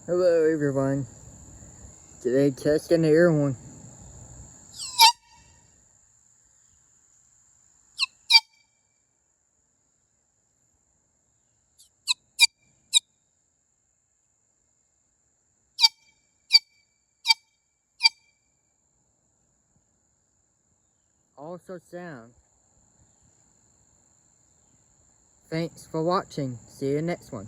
Hello everyone. Today testing the air horn. Also sound. Thanks for watching. See you next one.